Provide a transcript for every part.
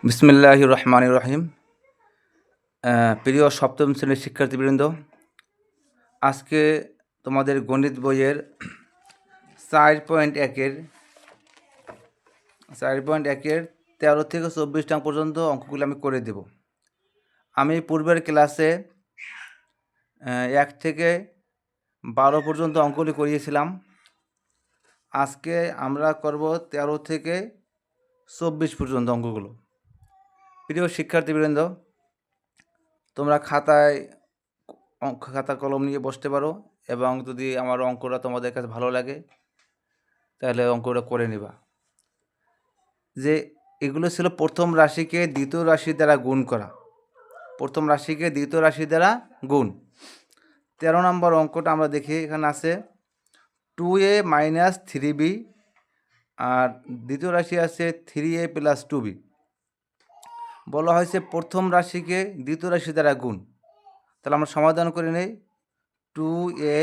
বিসমিল্লাহির রহমানির রহিম। প্রিয় সপ্তম শ্রেণীর শিক্ষার্থীবৃন্দ, আজকে তোমাদের গণিত বইয়ের 4.1-এর 13 থেকে 24 নং পর্যন্ত অঙ্কগুলো আমি করে দেব। আমি পূর্বের ক্লাসে 1 থেকে 12 পর্যন্ত অঙ্কগুলি করিয়েছিলাম। আজকে আমরা করব 13 থেকে 24 পর্যন্ত অঙ্কগুলো। প্রিয় শিক্ষার্থীবৃন্দ, তোমরা খাতা কলম নিয়ে বসতে পারো এবং যদি আমার অঙ্কটা তোমাদের কাছে ভালো লাগে তাহলে অঙ্কটা করে নেবা। যে এগুলো ছিল প্রথম রাশিকে দ্বিতীয় রাশি দ্বারা গুণ করা। প্রথম রাশিকে দ্বিতীয় রাশি দ্বারা গুণ। 13 নম্বর অঙ্কটা আমরা দেখি, এখানে আছে 2a - 3b, আর দ্বিতীয় রাশি আছে 3a + 2b। বলা হয়েছে প্রথম রাশিকে দ্বিতীয় রাশি দ্বারা গুণ। তাহলে আমরা সমাধান করে নেই। 2a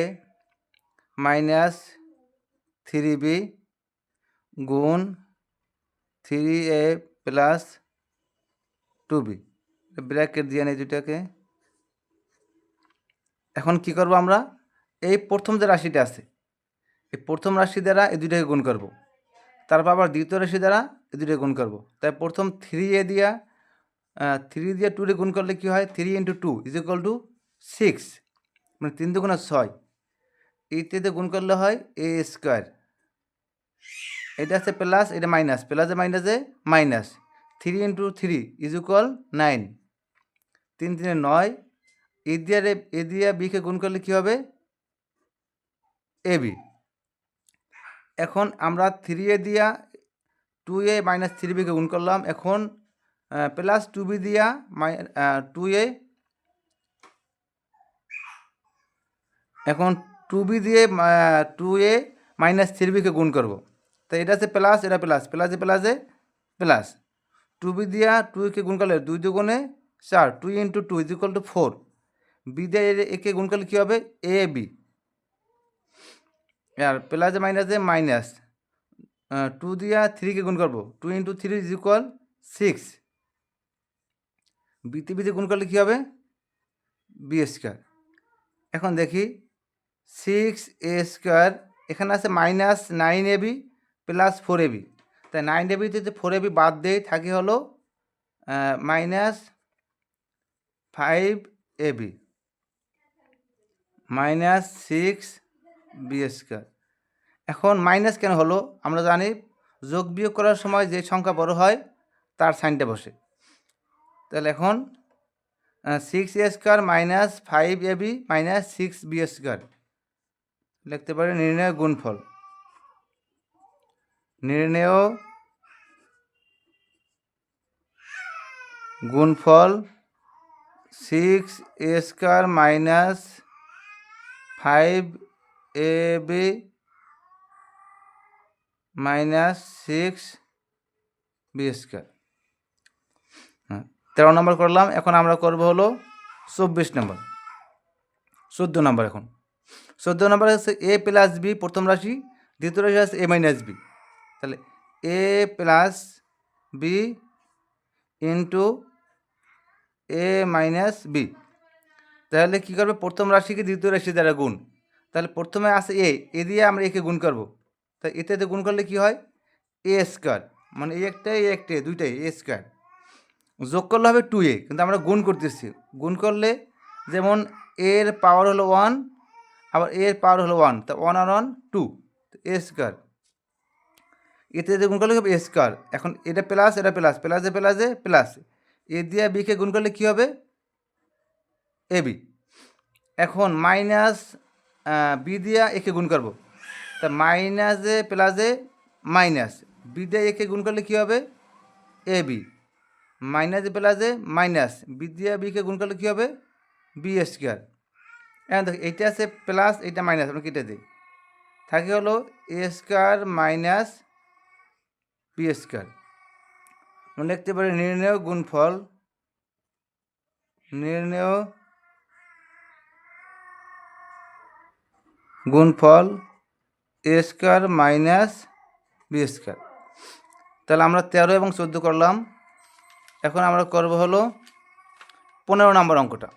- 3b গুণ 3a + 2b, ব্র্যাকেট দিয়ে নেই দুটাকে। এখন কি করব আমরা? এই প্রথম যে রাশিটা আছে, এই প্রথম রাশি দ্বারা এই দুটাকে গুণ করব, তারপর আবার দ্বিতীয় রাশি দ্বারা এই দুটাকে গুণ করব। তাই প্রথম 3 দিয়ে 2 রে গুণ করলে কি হয়? 3 × 2 = 6, মানে 3 × 2 = 6। এইটাতে গুণ করলে হয় a²। এটা আছে প্লাস, এটা মাইনাস, প্লাসে মাইনাসে মাইনাস। 3 × 3 = 9, 3 × 3 = 9। এ দিয়ে বিকে গুণ করলে কি হবে? ab। এখন আমরা 3a দিয়া 2a - 3bকে গুণ করলাম। এখন প্লাস 2b দিয়া 2a, এখন 2b দিয়ে 2a - 3bকে গুণ করব। তো এটা আছে প্লাস, এটা প্লাস, প্লাসে প্লাসে প্লাস। 2b দিয়া 2কে গুণ করলে 2 × 2 = 4, 2 × 2 = 4। b দিয়ে একে গুণ করলে কী হবে? ab। আর প্লাসে মাইনাসে মাইনাস। 2 দিয়া 3কে গুণ করব, 2 × 3 = 6। বিতে বিতে গুণ করলে কী হবে? b²। এখন দেখি 6a², এখানে আছে -9ab + 4ab। তাই 9ab থেকে 4ab বাদ দেই, থাকে হলো -5ab -6b²। এখন মাইনাস কেন হলো? আমরা জানি যোগ বিয়োগ করার সময় যে সংখ্যা বড় হয় তার সাইনটা বসে। তাহলে এখন 6a² - 5ab - 6b² লিখতে পারি নির্ণয় গুণফল। নির্ণেয় গুণফল 6a² - 5ab - 6b²। 13 নম্বর করলাম। এখন আমরা করব হলো 24 নম্বর, 14 নম্বর। এখন 14 নম্বর হচ্ছে a + b প্রথম রাশি, দ্বিতীয় রাশি আছে a - b। তাহলে a + b × a - b। তাহলে কী করবে? প্রথম রাশিকে দ্বিতীয় রাশি দ্বারা গুণ। তাহলে প্রথমে আছে এ দিয়ে আমরা একে গুণ করব। তাই এতে গুণ করলে কি হয়? a², মানে এই একটা দুইটাই a²। যোগ করলে হবে 2a, কিন্তু আমরা গুণ করতেছি। গুণ করলে যেমন এর পাওয়ার হলো 1, আবার এর পাওয়ার হলো 1, তা 1 আর 1 2, a²। এতে গুণ করলে হবে a²। এখন এটা প্লাস, এটা প্লাস, প্লাসে প্লাসে প্লাস। এ দিয়ে বিকে গুণ করলে কী হবে? ab। এখন মাইনাস বি দিয়া একে গুণ করব। তা মাইনাসে প্লাসে মাইনাস, বি দিয়ে একে গুণ করলে কী হবে? ab। মাইনাসে প্লাসে মাইনাস, বি দিয়ে বিকে গুণ করলে কী হবে? b²। এখন দেখো এইটা আছে প্লাস, এইটা মাইনাস, আমরা কেটে দিই, থাকে হলো a² - b²। আমরা লিখতে পারি নির্ণেয় গুণফল, নির্ণেয় গুণফল a² - b²। তাহলে আমরা 13 এবং 14 করলাম। এখন আমরা করব হলো 15 নম্বর অঙ্কটা।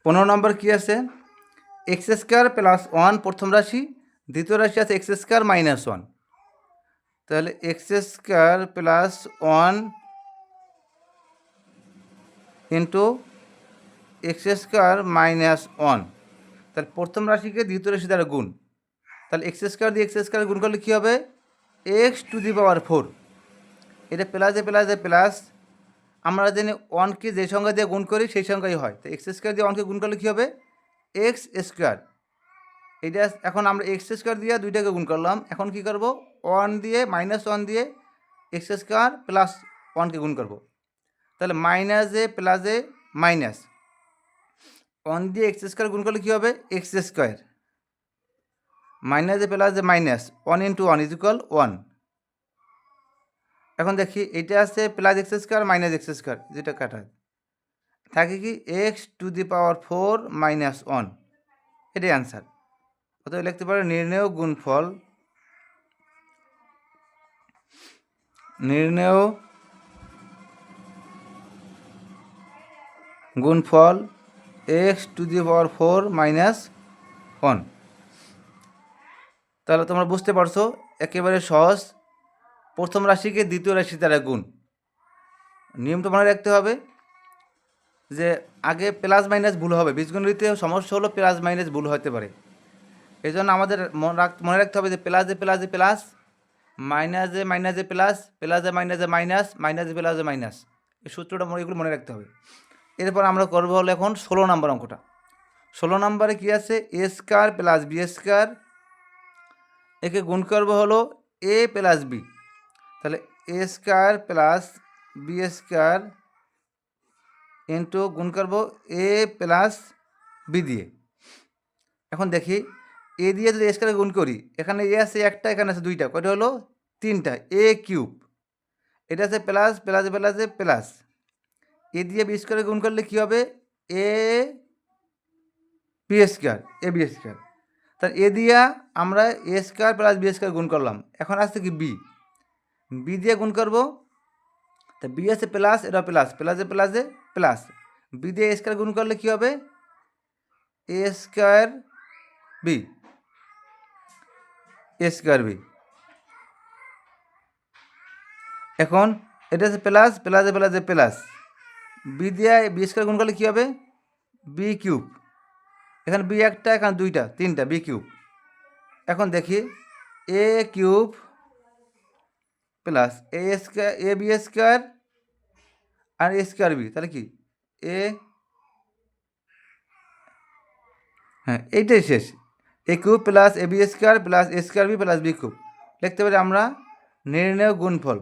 15 নম্বর কী আছে? এক্স স্কোয়ার প্লাস 1 প্রথম রাশি, দ্বিতীয় রাশি আছে এক্স স্কোয়ার মাইনাস 1। তাহলে X square plus 1 into x square minus 1, তাহলে প্রথম রাশিকে দ্বিতীয় রাশি দ্বারা গুণ। তাহলে এক্স স্কোয়ার দিয়ে এক্স স্কোয়ার গুণ করলে কী হবে? X to the power 4। এটা প্লাসে প্লাসে প্লাস, আমরা জানি 1কে যে সংখ্যা দিয়ে গুণ করি সেই সংখ্যাই হয়। তো এক্স স্কোয়ার দিয়ে 1কে গুণ করলে কী হবে? X square. এটা এখন আমরা এক্স স্কোয়ার দিয়ে দুইটাকে গুণ করলাম। এখন কি করব? 1 দিয়ে -1 দিয়ে এক্স স্কোয়ার প্লাস 1কে গুণ করব। তাহলে মাইনাসে প্লাসে মাইনাস, 1 দিয়ে এক্স স্কোয়ার গুণ করলে কী হবে? X square. মাইনাসে প্লাসে মাইনাস, 1 ইন্টু 1 ইজ ইকুয়াল 1। এখন দেখি এটা আছে plus x square minus x square, যেটা কাটা থাকে কি x to the power 4 minus 1, এটাই অ্যান্সার। অতএব লিখতে পারে নির্ণেয় গুণফল X to the power 4 minus 1। তাহলে তোমরা বুঝতে পারছো একেবারে সহজ, প্রথম রাশিকে দ্বিতীয় রাশি দ্বারা গুণ। নিয়মটা মনে রাখতে হবে যে আগে প্লাস মাইনাস ভুল হবে, বীজগণিতে সমস্যা হলো প্লাস মাইনাস ভুল হতে পারে। এই জন্য আমাদের মনে রাখতে হবে যে প্লাসে প্লাসে প্লাস, মাইনাসে মাইনাসে প্লাস, প্লাসে মাইনাসে মাইনাস, মাইনাসে প্লাসে মাইনাস, এই সূত্রটা এগুলো মনে রাখতে হবে। এরপর আমরা করবো হলো এখন 16 নম্বর অঙ্কটা। 16 নম্বরে কী আছে? A square plus B square, একে গুণ করবো হলো এ প্লাস বি। তাহলে A square plus B square into গুণ করবো এ প্লাস বি দিয়ে। এখন দেখি এ দিয়ে যদি এ স্কোয়ার গুণ করি, এখানে এ আছে একটা, এখানে আছে দুইটা, কয়টা হলো? 3টা, এ কিউব। এটা আছে প্লাস প্লাসে প্লাসে প্লাস, এ দিয়ে বি স্কোয়ারে গুণ করলে কী হবে? এ B square, A B square. তাহলে এ দিয়া আমরা এ স্কোয়ার প্লাস বি স্কোয়ার গুণ করলাম। এখন আসছে কি বি, বি দিয়ে গুণ করবো। তা বি আছে প্লাস, এটা প্লাস, প্লাসে প্লাসে প্লাস, বি দিয়ে এ স্কোয়ার গুণ করলে কী হবে? A square B, A square B. এখন এটা আছে প্লাস প্লাসে প্লাসে প্লাস, বি দিয়ে বি স্কোয়ার গুণ করলে কী হবে? B cube. এখানে বি একটা, এখানে দুইটা, 3টা, বি কিউব। এখন দেখি A cube plus A square, A B square আর এ স্কোয়ার বি, তাহলে কি এ, হ্যাঁ এইটাই শেষ। A cube plus A B square plus A square B plus B cube. লিখতে পারি আমরা নির্ণেয় গুণফল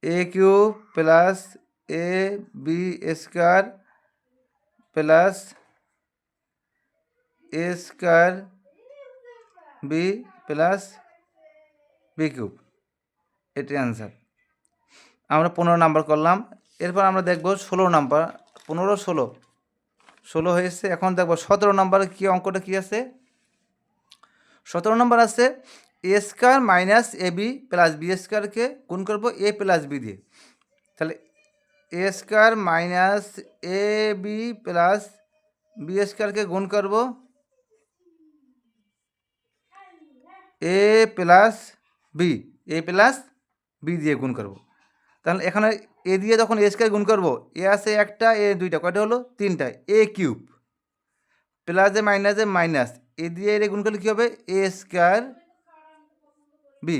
A cube plus A B square plus A square B plus B cube, এটি অ্যান্সার। আমরা 15 নাম্বার করলাম। এরপর আমরা দেখব 16 নাম্বার। 15 16 হয়েছে। এখন দেখব 17 নাম্বারে কী অঙ্কটা কী আছে? 17 নম্বর আছে A square minus A B plus B স্কোয়ারকে গুণ করবো এ প্লাস বি দিয়ে। তাহলে A square minus A B plus B স্কোয়ারকে গুণ করবো এ প্লাস বি দিয়ে গুণ করব। তাহলে এখানে এ দিয়ে যখন এ স্কোয়ার গুণ করবো, এ আছে একটা, এ দুইটা, কয়টা হলো? 3টা, এ কিউব প্লাসে মাইনাসে মাইনাস, এ দিয়ে এর গুণ করলে কী হবে? এ স্কোয়ার বি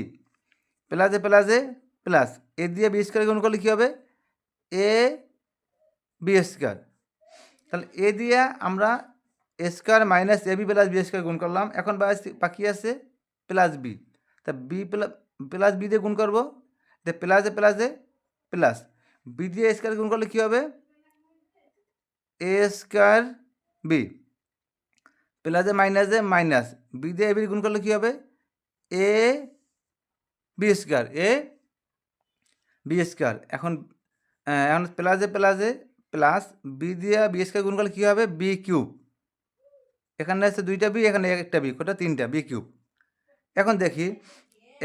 প্লাসে প্লাসে প্লাস, এ দিয়ে বি স্কোয়ার গুণ করলে কী হবে? এ বি স্কোয়ার। তাহলে এ দিয়ে আমরা এ square minus A B plus B square গুণ করলাম। এখন বাকি আছে প্লাস বি, তা বি প্লাস বি দিয়ে গুণ করবো, প্লাসে প্লাসে প্লাস, বি দিয়ে এ স্কোয়ার গুণ করলে কী হবে? এ স্কোয়ার বি প্লাসে মাইনাসে মাইনাস, বি দিয়ে এ বি গুণ করলে কী হবে? এ B square, A B square. এখন প্লাসে প্লাসে প্লাস বি দিয়ে বি স্কোয়ার গুণ করলে কী হবে বি কিউব। এখানে আছে দুইটা বি, এখানে একটা বি, কোটা তিনটা বি কিউব। এখন দেখি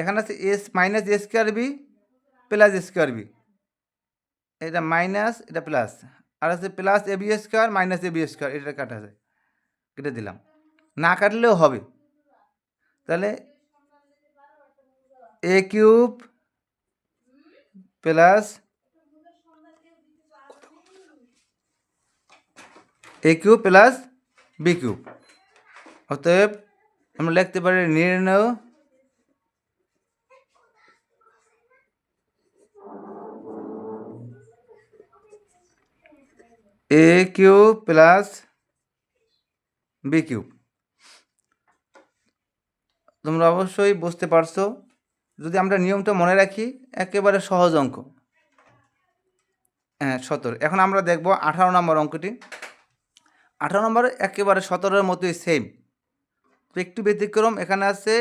এখানে আছে এস minus A square B plus square B, এটা মাইনাস এটা প্লাস, আর আছে plus A B square minus A B square, এটা কাটা যায়, কেটে দিলাম, না কাটলেও হবে। তাহলে A cube plus A cube plus B cube, অতএব আমরা লিখতে পারি নির্ণয় A cube plus B cube. তোমরা অবশ্যই বুঝতে পারছো। যদি আমরা নিয়মটা মনে রাখি, একেবারে সহজ অঙ্ক। হ্যাঁ 17। এখন আমরা দেখব 18 নম্বর অঙ্কটি। 18 নম্বর একেবারে 17-এর মতোই সেম, তো একটু ব্যতিক্রম। এখানে আছে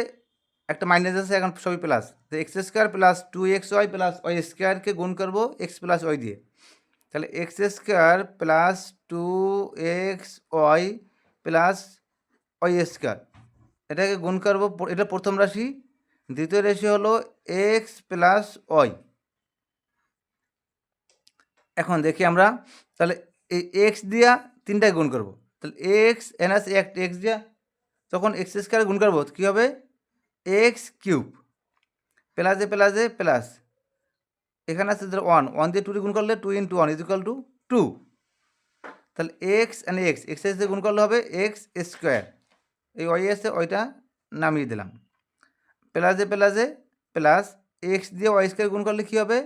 একটা মাইনাস আছে, এখন সবই প্লাস। তো X square plus 2xy plus Y স্কোয়ারকে গুণ করবো এক্স প্লাস ওয়াই দিয়ে। তাহলে X square plus 2xy plus Y square, এটাকে গুণ করবো, এটা প্রথম রাশি। দ্বিতীয় রাশি হলো এক্স প্লাস ওয়াই। এখন দেখি আমরা, তাহলে এই এক্স দিয়া তিনটায় গুণ করবো, তাহলে এক্স এন আছে একটা এক্স দিয়া, তখন এক্স স্কোয়ার গুণ করবো কী হবে এক্স কিউব প্লাসে প্লাসে প্লাস, এখানে আছে ওয়ান, ওয়ান দিয়ে 2 দিয়ে গুণ করলে 2 × 1 = 2। তাহলে এক্স অ্যান্ড এক্স, এক্স দিয়ে গুণ করলে হবে এক্স স্কোয়ার, এই ওয়াই আছে ওইটা নামিয়ে দিলাম, প্লাসে প্লাসে প্লাস, এক্স দিয়ে ওয়াই স্কোয়ার গুণ করলে কী হবে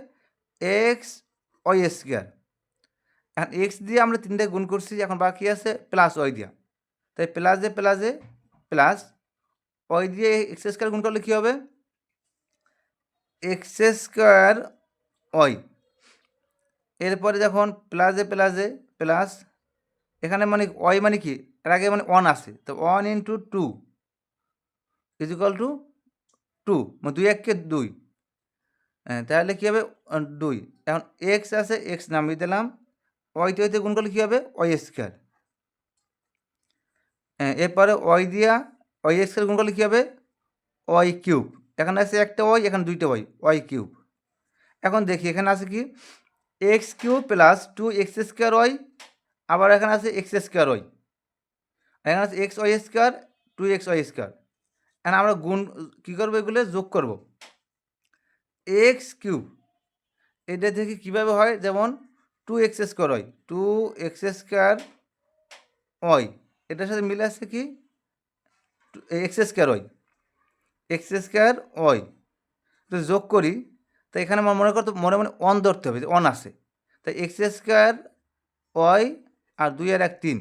এক্স ওয়াই স্কোয়ার। এখন এক্স দিয়ে আমরা তিনটে গুণ করছি, এখন বাকি আছে প্লাস ওয়াই দিয়া, তাই প্লাসে প্লাসে প্লাস, ওয়াই দিয়ে এক্স স্কোয়ার গুণ করলে কী হবে এক্স স্কোয়ার ওয়াই। এরপরে যখন প্লাসে প্লাসে প্লাস, এখানে মানে ওয়াই মানে কি, এর আগে মানে 1 আছে, তো 1 × 2 = 2, মানে 2 1 2, তাহলে কী হবে 2। এখন এক্স আছে, এক্স নামিয়ে দিলাম, ওয়াইতে ওইতে গুণ করলে কী হবে ওয়াই স্কোয়ার। এরপরে ওয়াই দিয়া ওয়াই স্কোয়ার গুণ করলে কী হবে ওয়াই কিউব, এখানে আছে একটা ওয়াই, এখানে দুইটা ওয়াই, ওয়াই কিউব। এখন দেখি এখানে আছে কি x cube plus 2x² Y, আবার এখানে আছে x² ওয়াই, এখানে আছে এক্স ওয়াই স্কোয়ার 2xy²। এখন আমরা গুণ কী করবো, এগুলো যোগ করব। এক্স কিউব এটা থেকে কীভাবে হয়, যেমন 2x² ওয়াই, 2x² ওয়াই, এটার সাথে মিলে আছে কি x² ওয়াই, x² ওয়াই, তো যোগ করি। তো এখানে আমার মনে করতে মনে মনে 1 ধরতে হবে, 1 আছে, তাই x² ওয়াই আর 2 আর 1 3,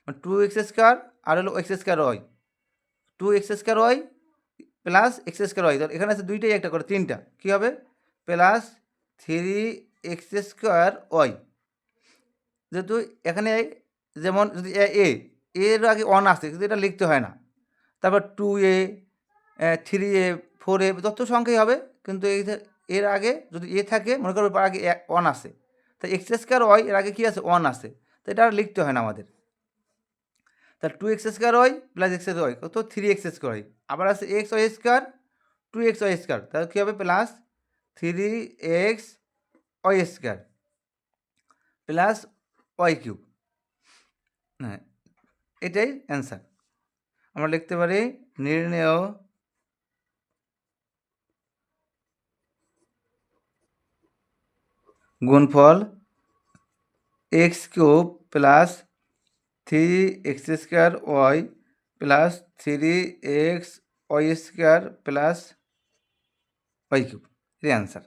মানে 2x² আর হলো x² Y, 2x² Y plus x² Y, তাহলে এখানে আছে দুইটাই একটা করে, তিনটা কী হবে প্লাস 3x² ওয়াই। যেহেতু এখানে যেমন যদি এর আগে 1 আসে, কিন্তু এটা লিখতে হয় না, তারপর 2a 3a 4a যত সংখ্যাই হবে, কিন্তু এর আগে যদি থাকে, মনে করবো আগে 1 আসে, তাই x² ওয়াই এর আগে কী আছে 1 আসে, তো এটা আর লিখতে হয় না আমাদের। তাহলে 2x² Y plus x Y কত 3x² ওয়াই, আবার আছে এক্স ওয়াই স্কোয়ার 2xy², তাহলে কী হবে plus 3xy² plus Y cube. হ্যাঁ, এটাই অ্যান্সার। আমরা লিখতে পারি নির্ণেয় গুণফল x³ plus 3x² y plus 3xy² plus Y cube, এটাই অ্যান্সার।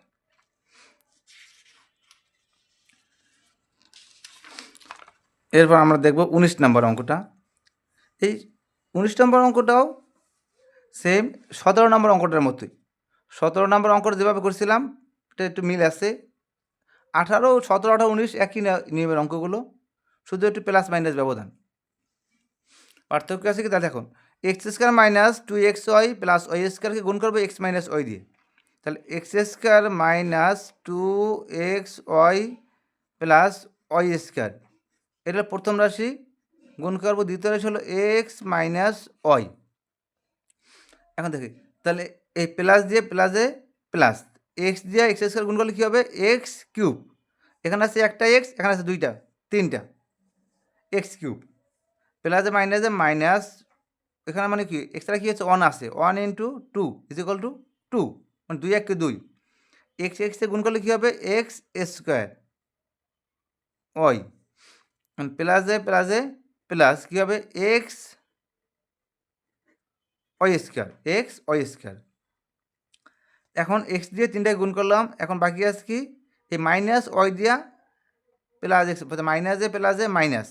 এরপর আমরা দেখব 19 নম্বর অঙ্কটা। এই 19 নম্বর অঙ্কটাও সেম 17 নম্বর অঙ্কটার মতোই। 17 নম্বর অঙ্কটা যেভাবে করছিলাম এটা একটু মিল আছে। 18, 17, 18, 19 একই নিয়মের অঙ্কগুলো, শুধু একটু প্লাস মাইনাস ব্যবধান। পার্থক্য আছে কি তা দেখুন, x² minus 2xy plus Y স্কোয়ারকে গুণ করবো x মাইনাস ওয়াই দিয়ে, তাহলে x² minus 2xy plus Y square, এটা প্রথম রাশি, গুণ করবো দ্বিতীয় রাশি হলো এক্স মাইনাস ওয়াই। এখন দেখি তাহলে এই প্লাস দিয়ে প্লাসে প্লাস, এক্স দিয়ে এক্স স্কোয়ার গুণ করলে কী হবে, এক্স কিউব, এখানে আছে একটা এক্স, এখানে আছে দুইটা, তিনটা, এক্স কিউব, প্লাসে মাইনাসে মাইনাস, এখানে মানে কি এক্সট্রা কী হচ্ছে, ওয়ান আছে, one into two is equal to two, মানে দুই এককে দুই, এক্স এক্সে গুণ করলে কী হবে, এক্স স্কোয়ার ওয়াই, প্লাসে প্লাসে প্লাস কী হবে, x Y square, x Y square. এখন এক্স দিয়ে তিনটায় গুণ করলাম, এখন বাকি আছে কি, এই মাইনাস ওয়াই দিয়া প্লাস এক্স, মাইনাসে প্লাসে মাইনাস,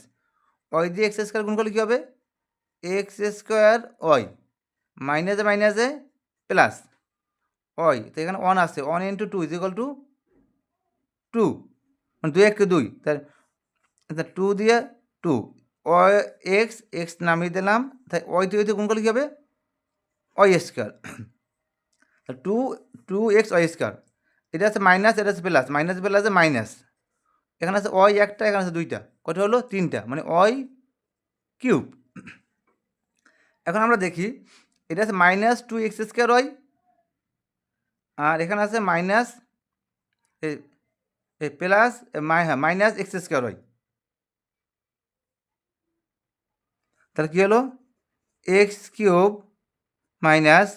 ওয়াই দিয়ে এক্স স্কোয়ার গুণ করলে কী হবে, এক্স স্কোয়ার ওয়াই, মাইনাসে মাইনাসে প্লাস ওয়াই, তো এখানে ওয়ান আছে, one into two is equal to two, মানে দুই এককে দুই, তাই টু দিয়ে টু, ওয়াই এক্স এক্স নামিয়ে দিলাম, তাই ওয়াই দিয়ে গুণ করলে কী হবে, Y square, two two x Y square, এটা আছে মাইনাস, এটা আছে প্লাস, মাইনাস প্লাসে মাইনাস, এখানে আছে ওয়াই একটা, এখানে আছে দুইটা, কটা হলো, তিনটা, মানে ওয়াই কিউব। এখন আমরা দেখি এটা আছে minus two x square Y, আর এখানে আছে minus plus minus x square Y, তাহলে কী হলো, এক্স কিউব মাইনাস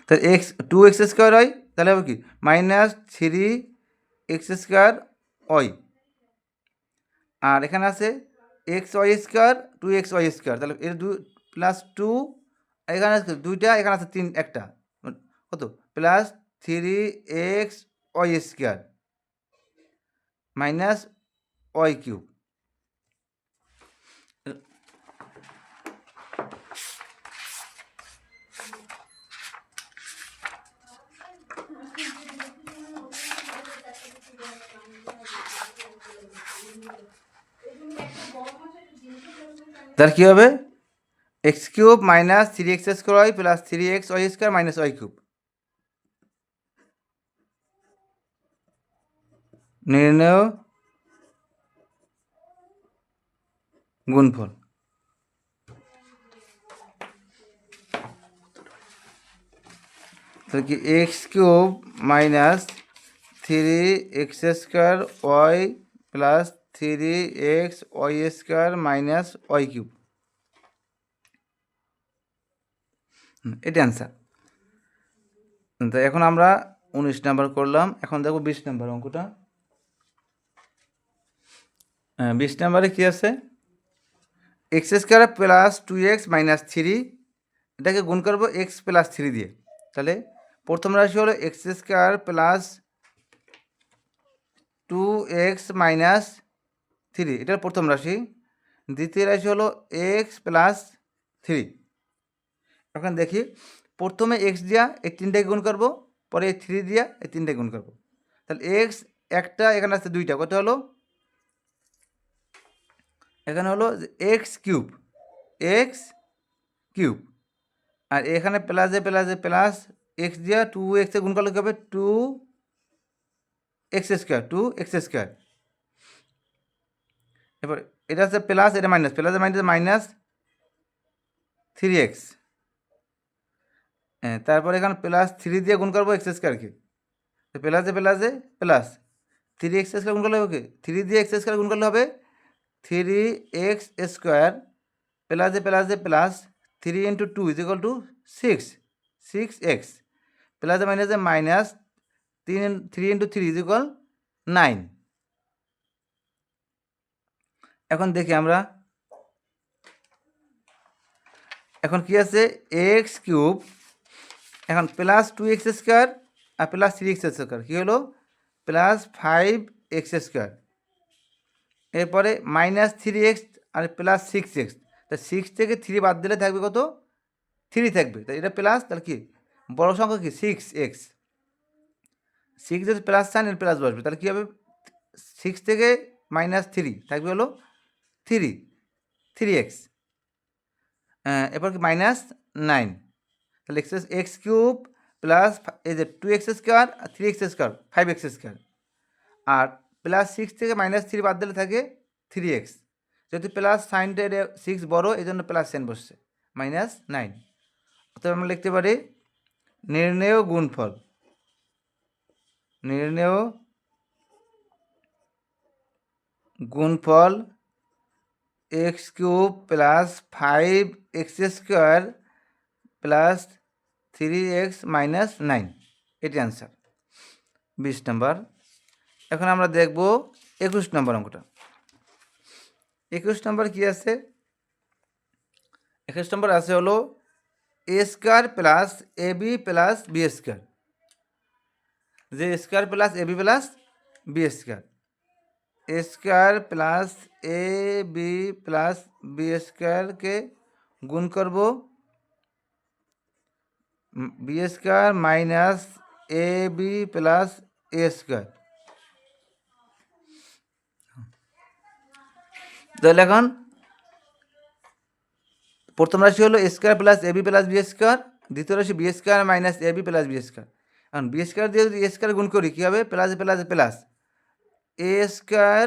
তাহলে X two x square Y, তাহলে হবে কি minus three x square Y, আর এখানে আছে X Y square two x Y square, তাহলে এর দুই প্লাস টু, এখানে আছে দুইটা, এখানে আছে তিন একটা, কত plus three x Y square minus Y cube. তার কী হবে, x cube minus three x square y plus three x Y square minus Y cube, নির্ণয় গুণফল। তাহলে কি x cube minus three x square y plus three x Y square minus Y cube, এটা answer. তো এখন আমরা 19 number করলাম, এখন দেখো 20 নাম্বার অঙ্কটা। 20 নাম্বারে কী আছে, x square plus two x minus three, এটাকে গুণ করবো এক্স প্লাস থ্রি দিয়ে, তাহলে প্রথম রাশি হলো x square plus two x minus three, এটার প্রথম রাশি, দ্বিতীয় রাশি হলো এক্স প্লাস থ্রি। এখন দেখি প্রথমে এক্স দিয়া এই তিনটাকে গুণ করবো, পরে এই থ্রি দিয়া এই তিনটাকে গুণ করবো, তাহলে এক্স একটা, এখানে আছে দুইটা, কত হলো, এখানে হলো এক্স কিউব, এক্স কিউব, আর এখানে প্লাসে প্লাসে প্লাস, এক্স দিয়া টু এক্সে গুণ করলে কী হবে, two x square, two x square, এরপর এটা হচ্ছে প্লাস, এটা মাইনাস, প্লাসে মাইনাসে মাইনাস থ্রি এক্স, তারপর এখানে প্লাস থ্রি দিয়ে গুণ করবো এক্স স্কোয়ারকে, প্লাসে প্লাসে প্লাস, থ্রি এক্স স্কোয়ার গুণ করলে হবে, থ্রি দিয়ে এক্স স্কোয়ার গুণ করলে হবে থ্রি এক্স স্কোয়ার, প্লাসে প্লাসে plus, three into two is equal to six, six x, প্লাসে মাইনাসে minus three into three is equal 9। এখন দেখি আমরা, এখন কি আছে, এক্স কিউব, এখন প্লাস টু এক্স স্কোয়ার আর প্লাস থ্রি এক্স স্কোয়ার, কী হলো প্লাস ফাইভ এক্স স্কোয়ার, এরপরে মাইনাস থ্রি এক্স আর প্লাস সিক্স এক্স, তা সিক্স থেকে থ্রি বাদ দিলে থাকবে কত, থ্রি থাকবে, তাই এটা প্লাস, তাহলে কি বড় সংখ্যা কি সিক্স এক্স, সিক্স যদি প্লাস সাইন এর প্লাস বসবে, তাহলে কী হবে, সিক্স থেকে মাইনাস থ্রি থাকবে হলো থ্রি, থ্রি এক্স, এরপর কি মাইনাস 9, তাহলে এক্স কিউব প্লাস এই যে 2x স্কোয়ার আর 3x স্কোয়ার 5x স্কোয়ার, আর প্লাস 6 থেকে -3 বাদ দিলে থাকে 3x। যেহেতু প্লাস সাইনটা 6 বড়, এই জন্য প্লাস সাইন বসছে, -9। অর্থাৎ আমরা লিখতে পারি নির্ণেয় গুণফল, নির্ণেয় গুণফল x cube plus 5x square plus 3x -9, এটি অ্যান্সার 20 নম্বর। এখন আমরা দেখব 21 নম্বর অঙ্কটা। 21 নম্বর কী আছে? 21 নম্বর আছে হলো a square plus ab plus B square, যে square plus ab plus B square, A square plus A B plus B স্কোয়ারকে গুণ করব B square minus A B plus A square. তাহলে এখন প্রথম রাশি হলো A square plus A B plus B square, দ্বিতীয় রাশি B square minus A B plus B square. এখন বি স্কোয়ার দিয়ে যদি এ স্কোয়ার গুণ করি কী হবে? Plus plus plus A square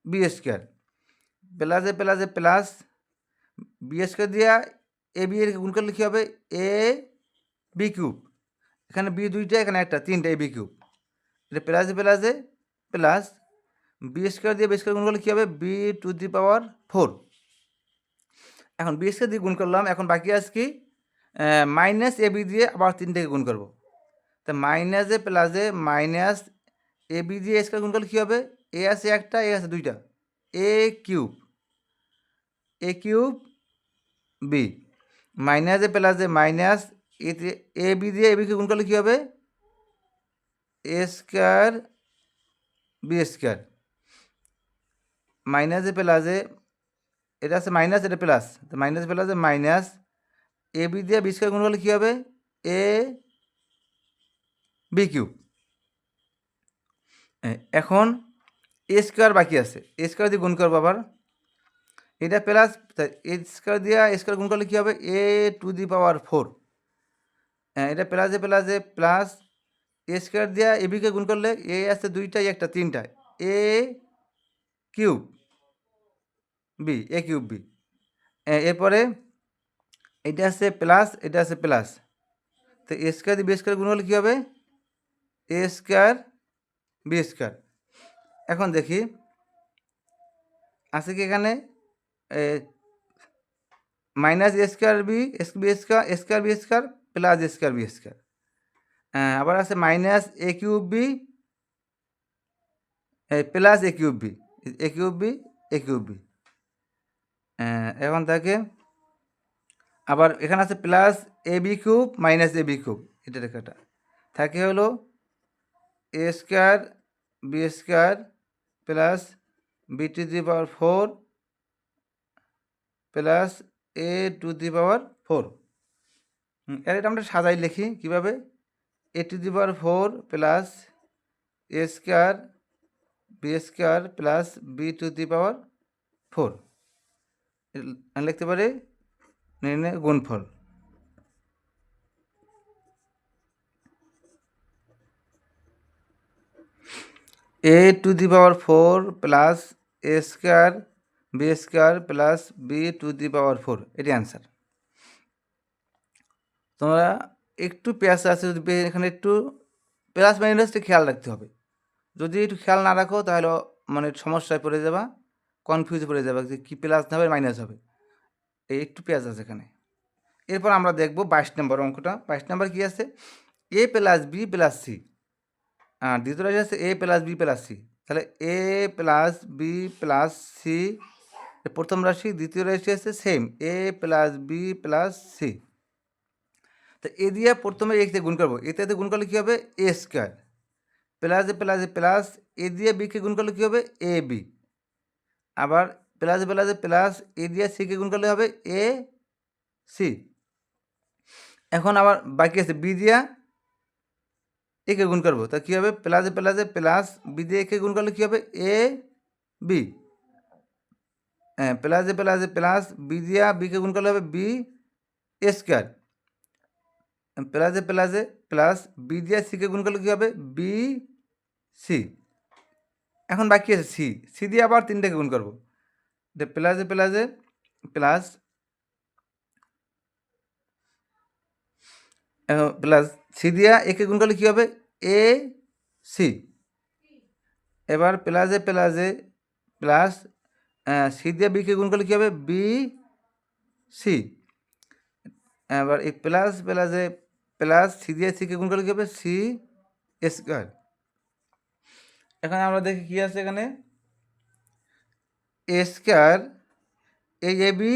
B square, প্লাসে প্লাসে প্লাস বি স্কোয়ার দিয়ে এ বি এর গুণ করলে কী হবে? এ বি কিউব, এখানে বি দুইটা এখানে একটা, তিনটা এ বি কিউব। এটা প্লাসে প্লাসে প্লাস বি স্কোয়ার দিয়ে বি স্কোয়ার গুণ করলে কী হবে? B to the power 4। এখন বি স্কোয়ার দিয়ে গুণ করলাম, এখন বাকি আছে কি মাইনাস এ বি দিয়ে আবার 3টাকে গুণ করবো। তা মাইনাসে প্লাসে মাইনাস এ বি দিয়ে স্কোয়ার গুণ করলে কী হবে? এ আছে একটা, এ আছে দুইটা, এ কিউব বি মাইনাসে প্লাসে মাইনাস এ বি দিয়ে এ বিকে গুণ করলে কী হবে? এ স্কোয়ার বি স্কোয়ার মাইনাসে প্লাসে, এটা আছে মাইনাস, এটা প্লাস, তো মাইনাস প্লাসে মাইনাস এ বি দিয়ে বি স্কোয়ার গুণ করলে কী হবে? এ বি কিউব। এখন এ স্কোয়ার বাকি আছে, এ স্কোয়ার দিয়ে গুণ করবো আবার, এটা প্লাস এ স্কোয়ার দিয়ে এ স্কোয়ার গুণ করলে কী হবে? এ টু দি পাওয়ার 4। এটা প্লাসে প্লাসে প্লাস এ স্কোয়ার দিয়ে এ বিকে গুণ করলে এ আছে দুইটাই একটা, তিনটা, A cube B, A cube B. এরপরে এটা আছে প্লাস, এটা আছে প্লাস, তো এ স্কোয়ার দিয়ে বি স্কোয়ার গুণ করলে কী হবে? A square B square. এখন দেখি আছে কি এখানে minus A square B square B square plus A square B square, আবার আছে minus A cube B plus A cube B, A cube B A cube B. এখন থাকে আবার এখানে আছে plus A B cube minus A B cube, এটা রেখাটা থাকে হলো A square B square plus B to the power 4 plus A to the power 4। এটা আমরা সাজাই লিখি কীভাবে? A to the power 4 plus A square B square plus B to the power 4 লিখতে পারি নির্ণয় গুণফল। A to the power 4 plus A square B square plus B to the power 4, এটি অ্যান্সার। তোমরা একটু পেঁয়াজ আছে, যদি এখানে একটু প্লাস মাইনাসটা খেয়াল রাখতে হবে। যদি একটু খেয়াল না রাখো তাহলে মানে সমস্যায় পড়ে যাবা, কনফিউজ পড়ে যাবে যে কী প্লাস হবে মাইনাস হবে, এই একটু পেঁয়াজ আছে এখানে। এরপর আমরা দেখব 22 নম্বর অঙ্কটা। 22 নম্বর কী আছে? এ প্লাস বি প্লাস সি, আর দ্বিতীয় রাশি আছে এ প্লাস বি প্লাস সি। তাহলে এ প্লাস বি প্লাস সি প্রথম রাশি, দ্বিতীয় রাশি আছে সেম এ প্লাস বি প্লাস সি। তো এ দিয়ে প্রথমে এতে গুণ করবো, এতে গুণ করলে কী হবে? এ স্কোয়ার প্লাসে প্লাসে প্লাস এ দিয়ে বিকে গুণ করলে কী হবে? এ বি, আবার প্লাসে প্লাসে প্লাস এ দিয়ে সিকে গুণ করলে হবে এ সি। এখন আবার বাকি আছে বি দিয়া একে গুণ করবো, তা কী হবে? প্লাসে প্লাসে প্লাস বি দিয়ে একে গুণ করলে কী হবে? এ বি, প্লাসে প্লাসে প্লাস বি দিয়া বিকে গুণ করলে হবে বি স্কোয়ার, প্লাসে প্লাসে প্লাস বি দিয়ে সিকে গুণ করলে কী হবে বি সি। এখন বাকি আছে সি, সি দিয়ে আবার তিনটাকে গুণ করবো, প্লাসে প্লাসে প্লাস প্লাস সি দিয়া একে গুণ করলে কী হবে এ সি। এবার প্লাসে প্লাসে প্লাস সি দিয়ে বিকে গুণ করলে কী হবে বি সি। এবার এই প্লাস প্লাসে প্লাস সি দিয়ে সিকে গুণ করলে কী হবে সি স্কোয়ার। এখানে আমরা দেখি কী আছে, এখানে এ স্কোয়ার এ বি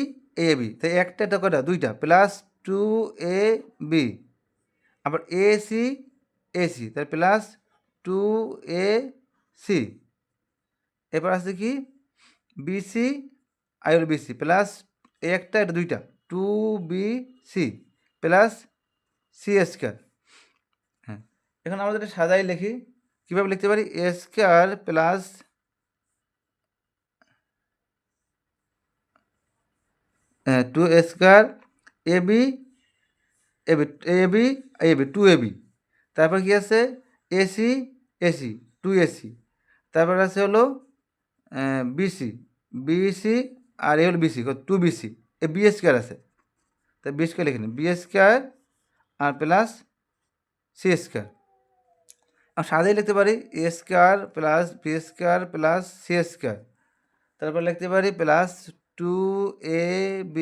তাই একটা কটা দুইটা প্লাস 2ab, আবার এসি তাহলে প্লাস 2ac। এবার আছে কি বিসি আর বিসি প্লাস একটা এটা দুইটা 2bc প্লাস সি স্কোয়ার। হ্যাঁ, এখন আমরা যেটা সাজাই লিখি, কীভাবে লিখতে পারি A square plus 2 square AB 2ab, তারপর কি আছে এসি 2ac, তারপর আছে হলো বিসি আর এ হলো বিসি 2bc, এ বি স্কোয়ার আছে তাই বি স্কোয়ার লিখে নিন বি স্কোয়ার আর প্লাস সি স্কোয়ার। আর সাজাই লিখতে পারি A square plus B square plus C square, তারপর লিখতে পারি plus 2ab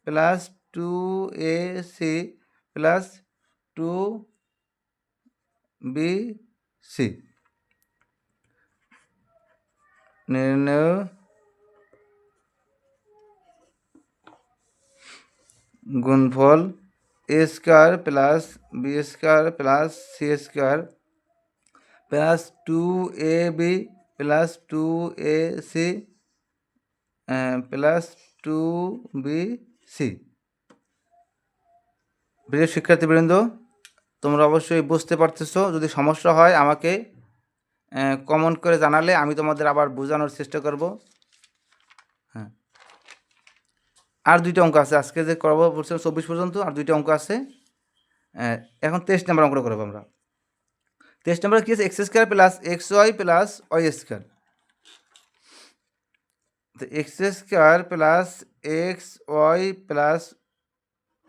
plus 2ac plus 2bc। নির্ণয় গুণফল A square plus B square plus C square plus 2ab plus 2ac plus 2bc। প্রিয় শিক্ষার্থীবৃন্দ, তোমরা অবশ্যই বুঝতে পারতেছো। যদি সমস্যা হয় আমাকে কমেন্ট করে জানালে আমি তোমাদের আবার বোঝানোর চেষ্টা করব। হ্যাঁ, আর দুইটা অঙ্ক আছে আজকে যে করবো বলছিলাম 24 পর্যন্ত, আর দুইটা অঙ্ক আছে। এখন 23 নম্বর অঙ্কটা করবো আমরা। 23 নম্বরে কী আছে x square plus X Y plus Y square. তো X square plus X Y plus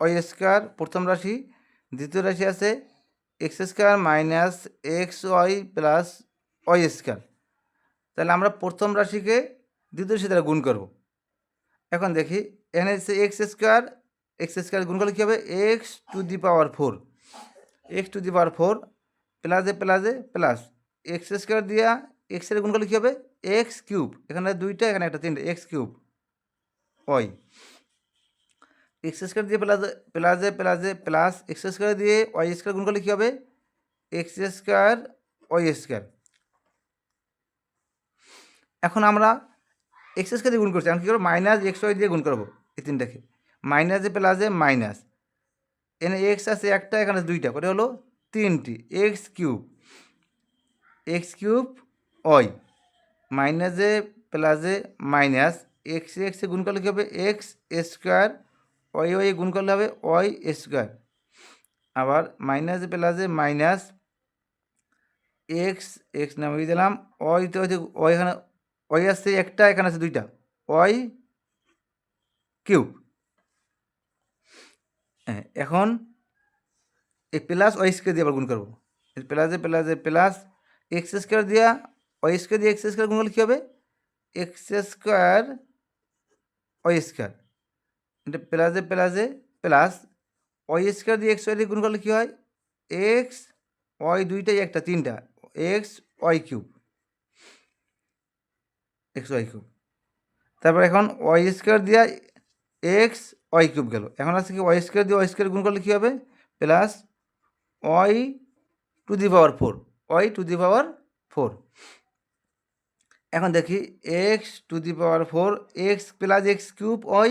Y square প্রথম রাশি, দ্বিতীয় রাশি আছে x square minus X Y plus Y square. তাহলে আমরা প্রথম রাশিকে দ্বিতীয় রাশি দ্বারা গুণ করব। এখন দেখি এখানে হচ্ছে এক্স স্কোয়ার গুণ করলে কী হবে এক্স টু দি পাওয়ার 4 প্লাসে প্লাসে প্লাস এক্স স্কোয়ার দিয়া এক্সের গুণ করলে কী হবে এক্স কিউব, এখানে দুইটা এখানে একটা তিনটা x cube y. X square দিয়ে প্লাসে প্লাসে প্লাস এক্স স্কোয়ার দিয়ে ওয়াই স্কোয়ার গুণ করলে কী হবে এক্স স্কোয়ার ওয়াই স্কোয়ার। এখন আমরা এক্স স্কোয়ার দিয়ে গুণ করছি, এখন কী করবো মাইনাস এক্স ওয়াই দিয়ে গুণ করবো এই তিনটাকে, মাইনাসে প্লাসে মাইনাস, এখানে এক্স আছে একটা এখানে দুইটা করে হলো তিনটি এক্স কিউব ওয়াই, মাইনাসে প্লাসে মাইনাস এক্স এক্সে গুণ করলে কী হবে এক্স স্কোয়ার, ওয়াই গুণ করলে হবে ওয়াই স্কোয়ার, আবার মাইনাসে প্লাসে মাইনাস এক্স নামিয়ে দিলাম ওয়াইতে হচ্ছে ওয়াই, এখানে ওয়াই আসছে একটা এখানে আছে দুইটা ওয়াই কিউব। হ্যাঁ, এখন এই প্লাস ওয়াই স্কোয়ার দিয়ে আবার গুণ করবো, প্লাসে প্লাসে প্লাস এক্স স্কোয়ার দিয়া ওয়াই স্কোয়ার দিয়ে এক্স স্কোয়ার গুণ করলে কী হবে এক্স স্কোয়ার ওয়াই স্কোয়ার, এটা প্লাসে প্লাসে প্লাস ওয়াই স্কোয়ার দিয়ে এক্স ওয়াই দিয়ে গুণ করলে কী হয় এক্স ওয়াই দুইটাই একটা তিনটা এক্স ওয়াই কিউব। তারপর এখন ওয়াই স্কোয়ার দিয়া এক্স ওয়াই কিউব গেল, এখন আছে কি ওয়াই স্কোয়ার দিয়ে ওয়াই স্কোয়ার গুণ করলে কী হবে plus Y to the power 4। এখন দেখি x to the power 4 x plus x cube y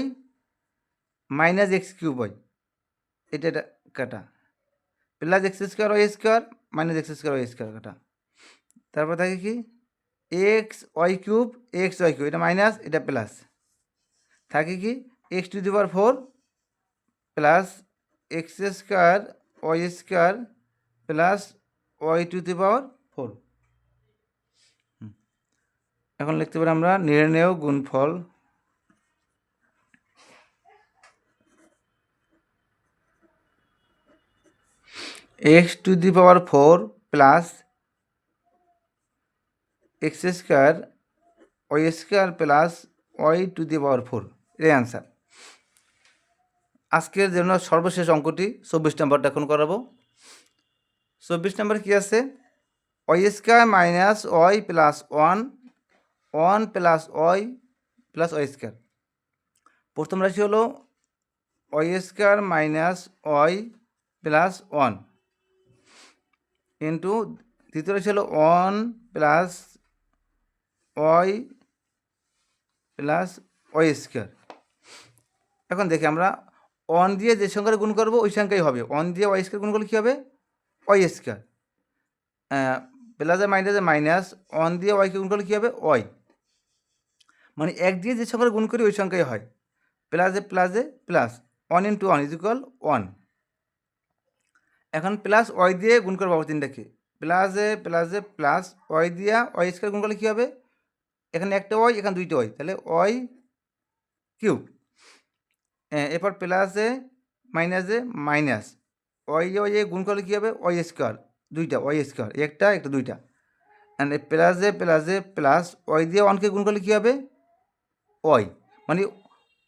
minus x cube y, এটা কাটা plus x square Y square minus x square Y square কাটা, তারপর থাকে কি এক্স ওয়াই কিউব এটা minus এটা প্লাস, থাকে কি x to the power 4 plus x square Y square plus Y to the power 4। এখন লিখতে পারি আমরা নির্ণেয় গুণফল X to the power 4 plus x square Y square plus Y to the power 4, এর অ্যান্সার। আজকের জন্য সর্বশেষ অঙ্কটি 24 নম্বরটা এখন করাবো। 24 নম্বর কী আছে? Y square minus y plus 1 plus y plus Y square. প্রথম রাশি হলো y square minus y plus 1 into দ্বিতীয় রাশি হলো 1 plus y plus Y square. এখন দেখি আমরা 1 দিয়ে যে সংখ্যাটা গুণ করবো ওই সংখ্যাই হবে। 1 দিয়ে ওয়াই স্কোয়ার গুণ করলে কী হবে? Y square. প্লাসে মাইনাসে মাইনাস, 1 দিয়ে ওয়াইকে গুণ করলে কী হবে? ওয়াই। মানে 1 দিয়ে যে সংখ্যাটা গুণ করি ওই সংখ্যাই হয়। প্লাসে প্লাসে প্লাস 1 ইন্টু 1 ইজ ইকুয়াল 1। এখন প্লাস ওয়াই দিয়ে গুণ করবো তিনটাকে, প্লাসে প্লাসে প্লাস ওয়াই দিয়া ওয়াই স্কোয়ার গুণ করলে কী হবে? এখানে একটা ওয়াই, এখানে দুইটা ওয়াই, তাহলে ওয়াই কিউব। এরপর প্লাসে মাইনাসে মাইনাস ওয়াই ওয়াই গুণ করলে কী হবে? ওয়াই স্কোয়ার, দুইটা ওয়াই স্কোয়ার, একটা একটা দুইটা। অ্যান্ড প্লাসে প্লাসে প্লাস ওয়াই দিয়ে 1কে গুণ করলে কী হবে? ওয়াই। মানে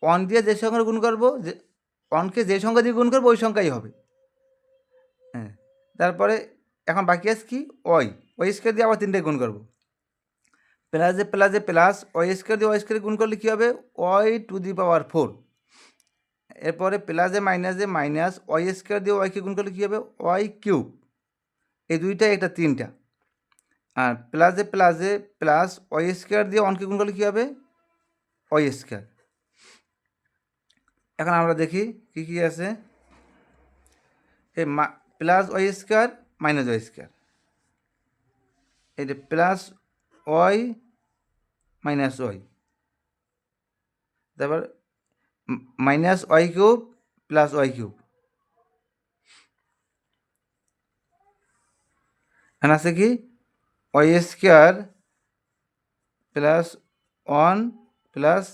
1 দিয়ে যে সংখ্যা গুণ করবো, যে 1কে যে সংখ্যা দিয়ে গুণ করবো ওই সংখ্যাই হবে। হ্যাঁ, তারপরে এখন বাকি আছে কি? ওয়াই স্কোয়ার দিয়ে আবার তিনটায় গুণ করবো। প্লাসে প্লাসে প্লাস ওয়াই স্কোয়ার দিয়ে ওয়াই স্কোয়ার গুণ করলে কী হবে? Y to the power 4। এরপরে প্লাসে মাইনাসে মাইনাস ওয়াই স্কোয়ার দিয়ে ওয়াইকে গুণ করলে কী হবে? Y cube. এই দুইটা একটা তিনটা। আর প্লাসে প্লাসে প্লাস ওয়াই স্কোয়ার দিয়ে 1কে গুণ করলে কী হবে? Y square. এখন আমরা দেখি কী কী আছে। এই plus Y square minus Y square, এটা প্লাস ওয়াই মাইনাস ওয়াই, তারপর minus Y cube plus Y cube. এখানে আছে কি? Y square plus 1 plus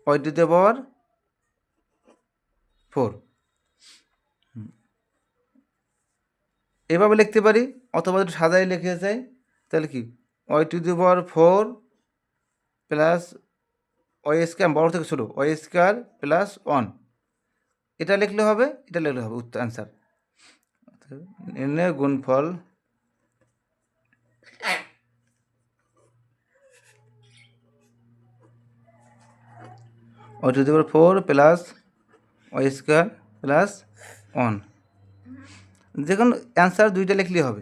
Y to the power 4। এভাবে লিখতে পারি, অথবা একটু সাজাই লিখে যায়, তাহলে কি? Y to the power 4 plus Y square, বড় থেকে ছোটো, ওয়াই স্কোয়ার প্লাস 1, এটা লিখলে হবে, এটা লিখলে হবে উত্তর অ্যান্সার। নির্ণয় গুণফল y to the power 4 plus Y square plus 1, যে কোনো অ্যান্সার দুইটা লিখলেই হবে।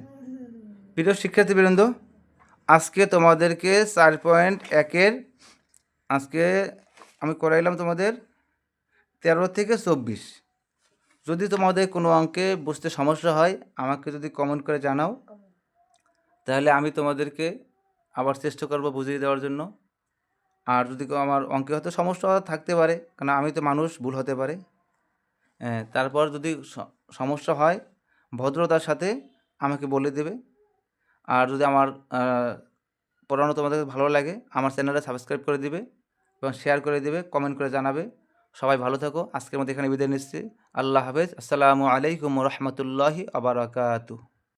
প্রিয় শিক্ষার্থীবৃন্দ, আজকে তোমাদেরকে 4.1-এর আজকে আমি করাইলাম তোমাদের 13 থেকে 24। যদি তোমাদের কোনো অঙ্কে বুঝতে সমস্যা হয় আমাকে যদি কমেন্ট করে জানাও, তাহলে আমি তোমাদেরকে আবার চেষ্টা করব বুঝিয়ে দেওয়ার জন্য। আর যদি আমার অঙ্কে হয়তো সমস্যা থাকতে পারে, কারণ আমি তো মানুষ, ভুল হতে পারে। তারপর যদি সমস্যা হয় ভদ্রতার সাথে আমাকে বলে দেবে। আর যদি আমার পড়ানো তোমাদের ভালো লাগে আমার চ্যানেলটা সাবস্ক্রাইব করে দিবে এবং শেয়ার করে দেবে, কমেন্ট করে জানাবে। সবাই ভালো থাকো। আজকের মধ্যে এখানে বিদায় নিচ্ছি। আল্লাহ হাফেজ। আসসালামু আলাইকুম রহমতুল্লাহি আবার বারাকাতুহু।